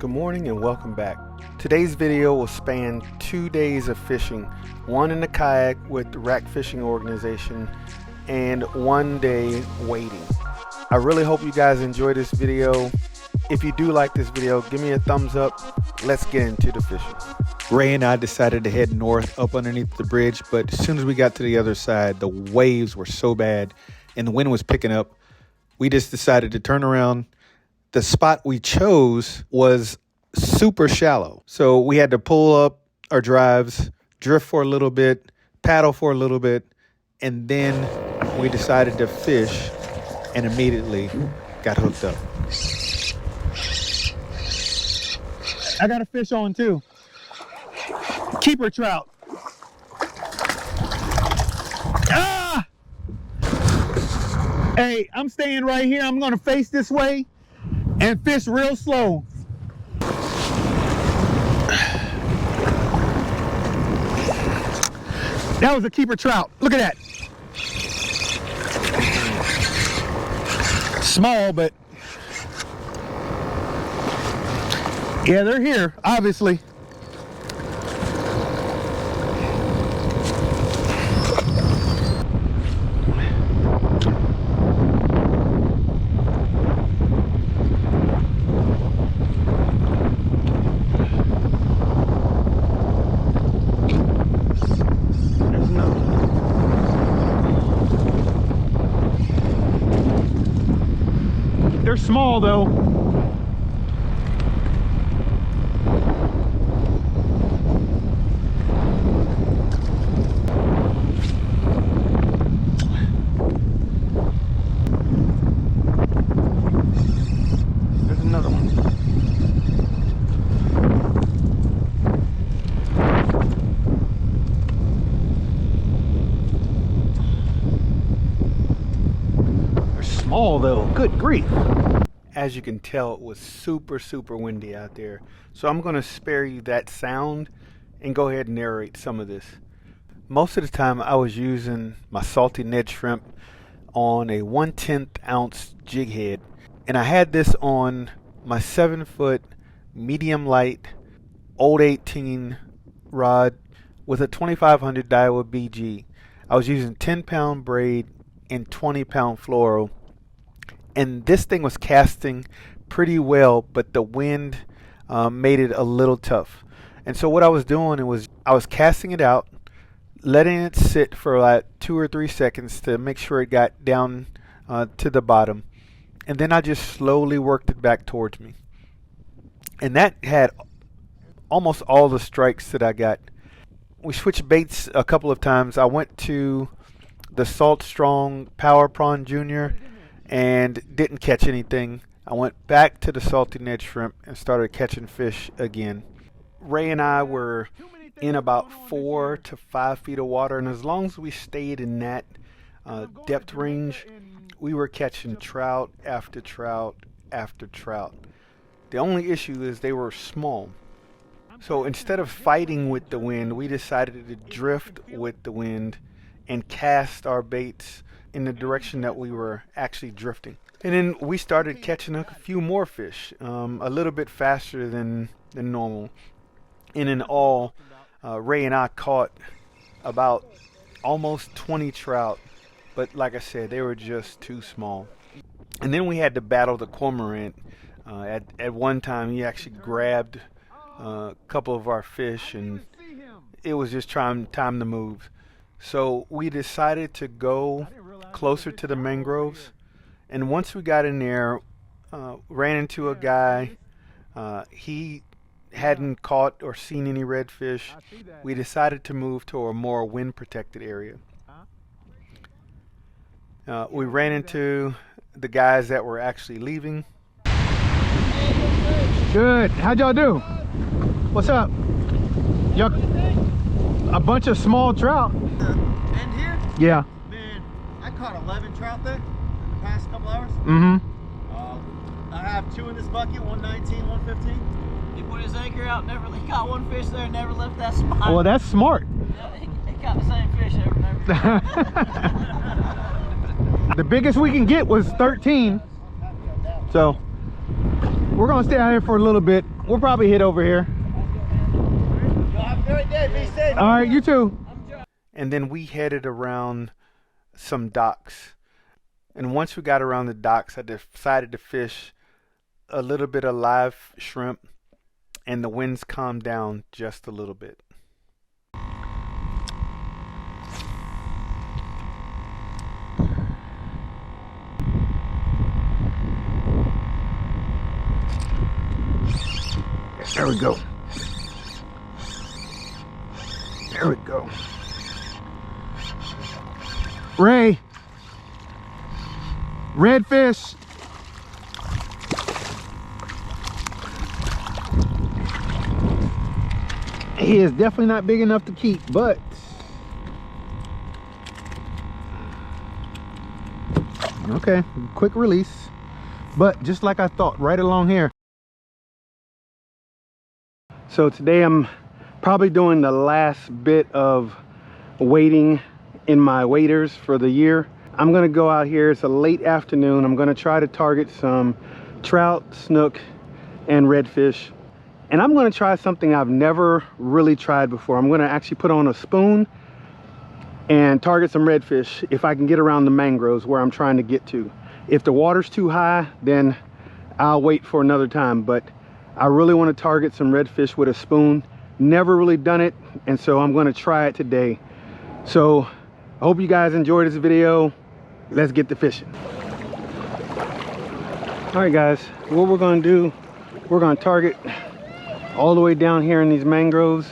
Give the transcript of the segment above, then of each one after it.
Good morning and welcome back. Today's video will span 2 days of fishing, one in the kayak with the Rack Fishing Organization and 1 day wading. I really hope you guys enjoy this video. If you do like this video, give me a thumbs up. Let's get into the fishing. Ray and I decided to head north up underneath the bridge, but as soon as we got to the other side, the waves were so bad and the wind was picking up, we just decided to turn around. The spot we chose was super shallow, so we had to pull up our drives, drift for a little bit, paddle for a little bit, and then we decided to fish and immediately got hooked up. I got a fish on too. Keeper trout. Ah! Hey, I'm staying right here. I'm gonna face this way and fish real slow. That was a keeper trout. Look at that. Small, but yeah, they're here, obviously. They're small though. There's another one. They're small though. Good grief. As you can tell, it was super windy out there, so I'm going to spare you that sound and go ahead and narrate some of this. Most of the time I was using my salty Ned shrimp on a 1/10 ounce jig head, and I had this on my 7-foot medium light old 18 rod with a 2500 Daiwa BG. I was using 10-pound braid and 20-pound fluoro. And this thing was casting pretty well, but the wind made it a little tough. And so what I was doing was I was casting it out, letting it sit for like 2 or 3 seconds to make sure it got down to the bottom. And then I just slowly worked it back towards me. And that had almost all the strikes that I got. We switched baits a couple of times. I went to the Salt Strong Power Prawn Junior and didn't catch anything. I went back to the salty Ned shrimp and started catching fish again. Ray and I were in about 4 to 5 feet of water, and as long as we stayed in that depth range, we were catching trout after trout after trout. The only issue is they were small. So instead of fighting with the wind, we decided to drift with the wind and cast our baits in the direction that we were actually drifting. And then we started catching a few more fish, a little bit faster than normal. And in all, Ray and I caught about almost 20 trout, but like I said, they were just too small. And then we had to battle the cormorant. At one time, he actually grabbed a couple of our fish, and it was just time to move. So we decided to go closer to the mangroves, and once we got in there, ran into a guy. He hadn't caught or seen any redfish. We decided to move to a more wind protected area. We ran into the guys that were actually leaving. Good. How'd y'all do? What's up? Y'all, a bunch of small trout. And here? Yeah. Man, I caught 11 trout there in the past couple hours. Mm-hmm. I have 2 in this bucket, 119, 115. He put his anchor out, never caught one fish there, never left that spot. Well, that's smart. Yeah, he caught the same fish every The biggest we can get was 13. So we're gonna stay out here for a little bit. we'll probably hit over here. Y'all have a great day. Be safe. All right, you too. And then we headed around some docks. And once we got around the docks, I decided to fish a little bit of live shrimp, and the winds calmed down just a little bit. There we go. There we go. Ray, redfish. He is definitely not big enough to keep, but okay, quick release. But just like I thought, right along here. So today I'm probably doing the last bit of wading in my waders for the year. I'm gonna go out here, it's a late afternoon. I'm gonna try to target some trout, snook, and redfish. And I'm gonna try something I've never really tried before. I'm gonna actually put on a spoon and target some redfish if I can get around the mangroves where I'm trying to get to. If the water's too high, then I'll wait for another time. But I really want to target some redfish with a spoon. Never really done it, and so I'm going to try it today. So I hope you guys enjoyed this video. Let's get to fishing. All right guys, what we're going to do, we're going to target all the way down here in these mangroves.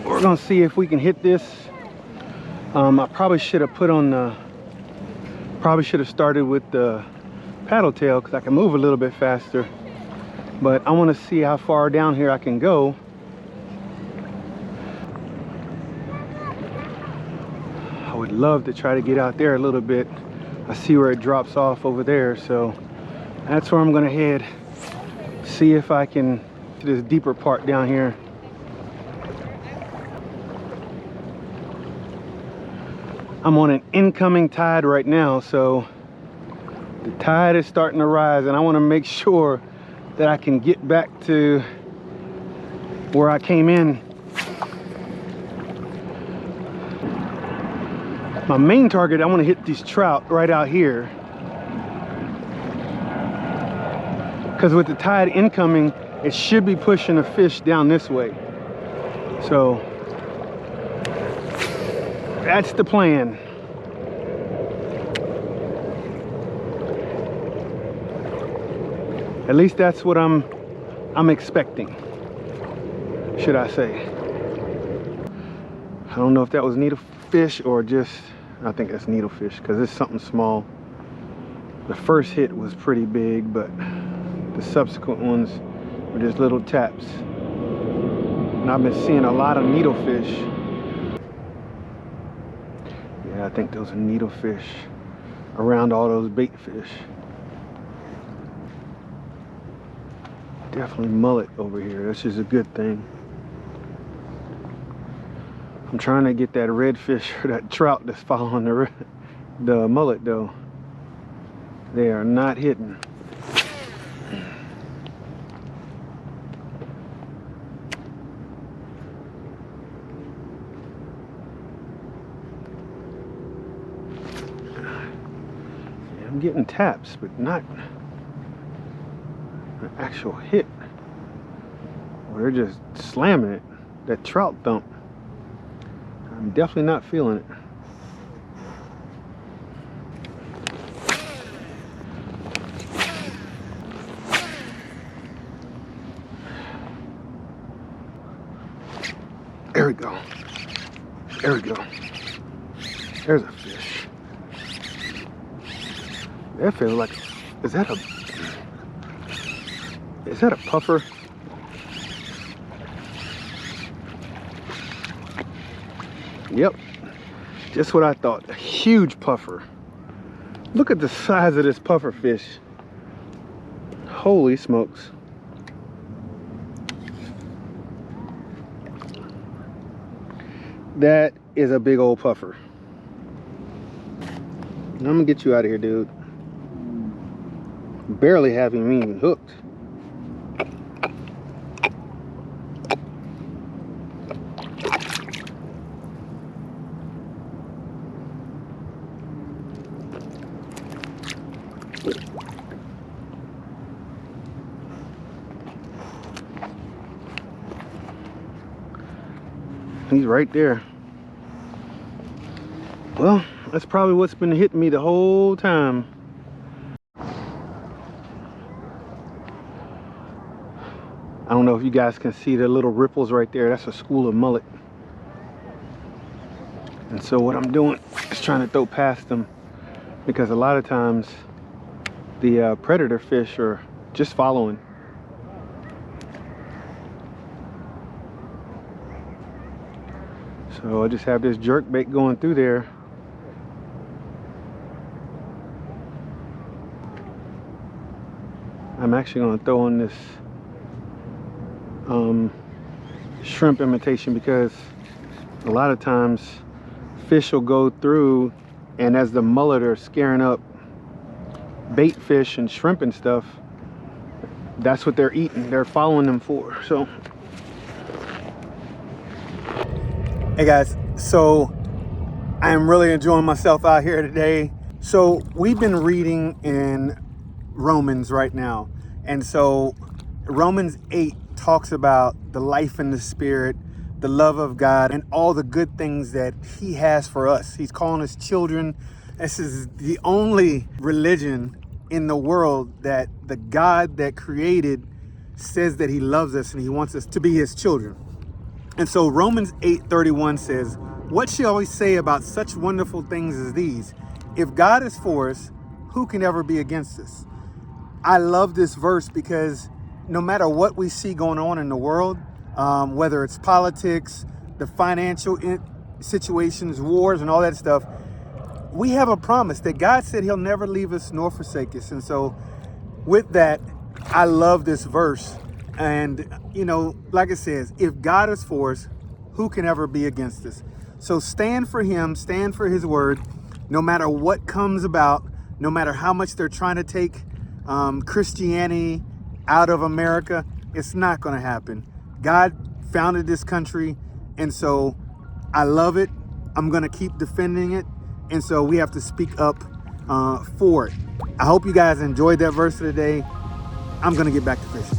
We're going to see if we can hit this. I probably should have put on the, probably should have started with the paddle tail because I can move a little bit faster. But I want to see how far down here I can go. I would love to try to get out there a little bit. I see where it drops off over there, so that's where I'm going to head. See if I can to this deeper part down here. I'm on an incoming tide right now, so the tide is starting to rise, and I want to make sure that I can get back to where I came in. My main target, I want to hit these trout right out here. Because with the tide incoming, it should be pushing a fish down this way. So that's the plan. At least that's what I'm expecting, should I say. I don't know if that was needlefish or just, I think that's needlefish because it's something small. The first hit was pretty big, but the subsequent ones were just little taps. And I've been seeing a lot of needlefish. Yeah, I think those are needlefish around all those bait fish. Definitely mullet over here. That's just a good thing. I'm trying to get that redfish or that trout that's following the mullet though. They are not hitting. Yeah, I'm getting taps, but not an actual hit. Well, they're just slamming it. That trout thump. I'm definitely not feeling it. There we go. There we go. There's a fish. That feels like, is that a puffer? Yep, just what I thought. A huge puffer. Look at the size of this puffer fish. Holy smokes. That is a big old puffer. I'm gonna get you out of here, dude. Barely having me hooked. He's right there. Well, that's probably what's been hitting me the whole time. I don't know if you guys can see the little ripples right there. That's a school of mullet. And so what I'm doing is trying to throw past them, because a lot of times the predator fish are just following. So I just have this jerk bait going through there. I'm actually going to throw on this shrimp imitation, because a lot of times fish will go through, and as the mullet are scaring up bait fish and shrimp and stuff, that's what they're eating. They're following them for. So hey guys, so I am really enjoying myself out here today. So we've been reading in Romans right now, and so Romans 8 talks about the life in the spirit, the love of God, and all the good things that he has for us. He's calling us children. This is the only religion in the world that the God that created says that he loves us and he wants us to be his children. And so Romans 8:31 says, "What shall we say about such wonderful things as these? If God is for us, who can ever be against us?" I love this verse because no matter what we see going on in the world, whether it's politics, the financial situations, wars, and all that stuff, we have a promise that God said he'll never leave us nor forsake us. And so with that, I love this verse. And, you know, like it says, if God is for us, who can ever be against us? So stand for him, stand for his word, no matter what comes about, no matter how much they're trying to take Christianity out of America. It's not going to happen. God founded this country, and so I love it. I'm going to keep defending it, and so we have to speak up for it. I hope you guys enjoyed that verse of the day. I'm going to get back to fishing.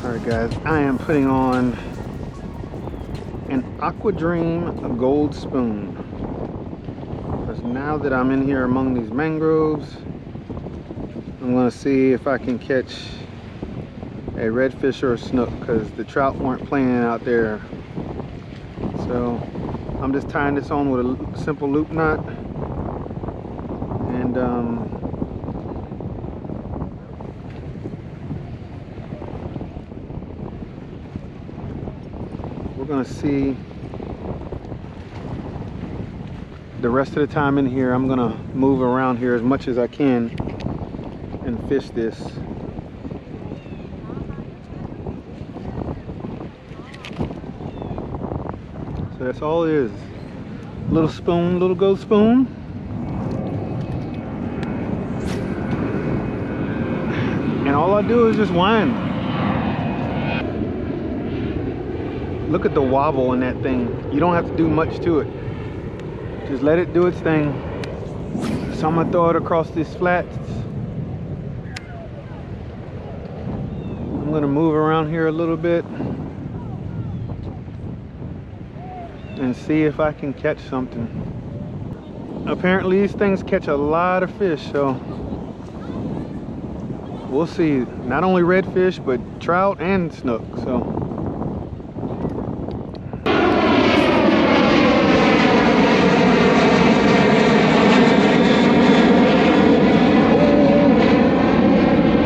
All right, guys, I am putting on an Aqua Dream Gold Spoon, because now that I'm in here among these mangroves, I'm going to see if I can catch a redfish or a snook, because the trout weren't playing out there. So I'm just tying this on with a simple loop knot, and we're gonna see the rest of the time in here. I'm gonna move around here as much as I can and fish this. So that's all it is. Little spoon, little gold spoon. And all I do is just wind. Look at the wobble in that thing. You don't have to do much to it. Just let it do its thing. So I'm gonna throw it across these flats. I'm gonna move around here a little bit and see if I can catch something. Apparently these things catch a lot of fish, so we'll see. Not only redfish, but trout and snook. So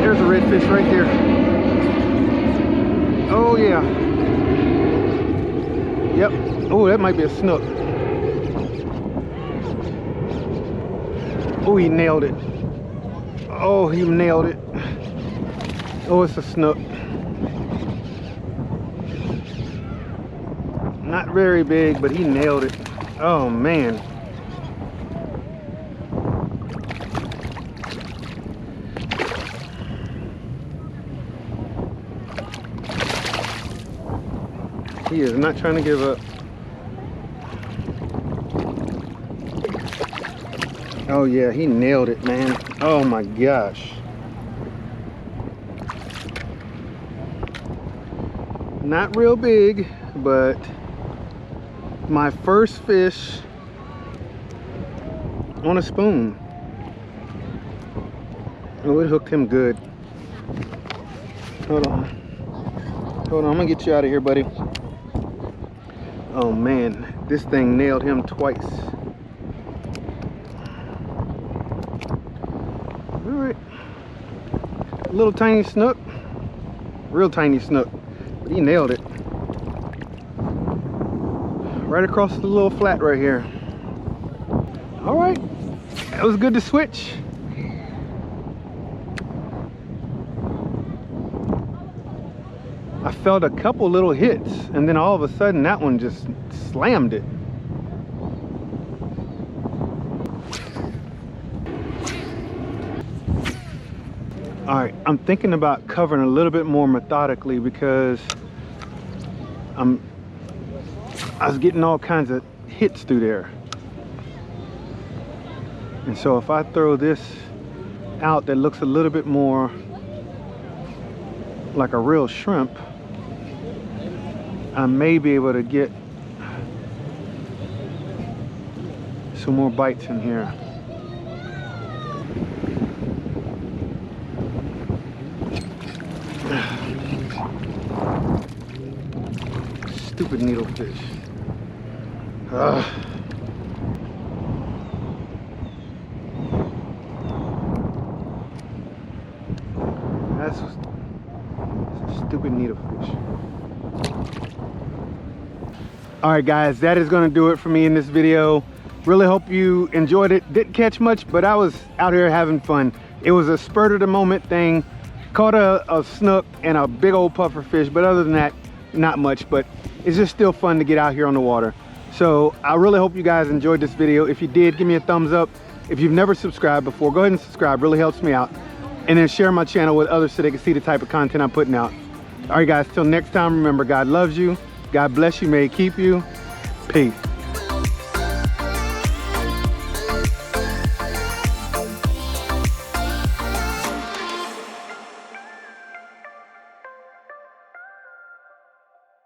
there's a redfish right there. Oh yeah. Yep. Oh, that might be a snook. Oh, he nailed it. Oh, he nailed it. Oh, it's a snook. Not very big, but he nailed it. Oh, man. He is not trying to give up. Oh yeah, he nailed it, man. Oh my gosh. Not real big, but my first fish on a spoon. Oh, it hooked him good. Hold on. Hold on, I'm gonna get you out of here, buddy. Oh man, this thing nailed him twice. All right. Little tiny snook. Real tiny snook. But he nailed it. Right across the little flat right here. All right. That was good to switch. I felt a couple little hits, and then all of a sudden that one just slammed it. All right, I'm thinking about covering a little bit more methodically because I was getting all kinds of hits through there. And so if I throw this out that looks a little bit more like a real shrimp, I may be able to get some more bites in here. Stupid needlefish. That's a stupid needlefish. All right guys, that is going to do it for me in this video. Really hope you enjoyed it. Didn't catch much, but I was out here having fun. It was a spur of the moment thing. Caught a snook and a big old puffer fish, but other than that, not much. But it's just still fun to get out here on the water. So I really hope you guys enjoyed this video. If you did, give me a thumbs up. If you've never subscribed before, go ahead and subscribe. Really helps me out. And then share my channel with others so they can see the type of content I'm putting out. All right guys, till next time, remember, God loves you. God bless you, may He keep you. Peace.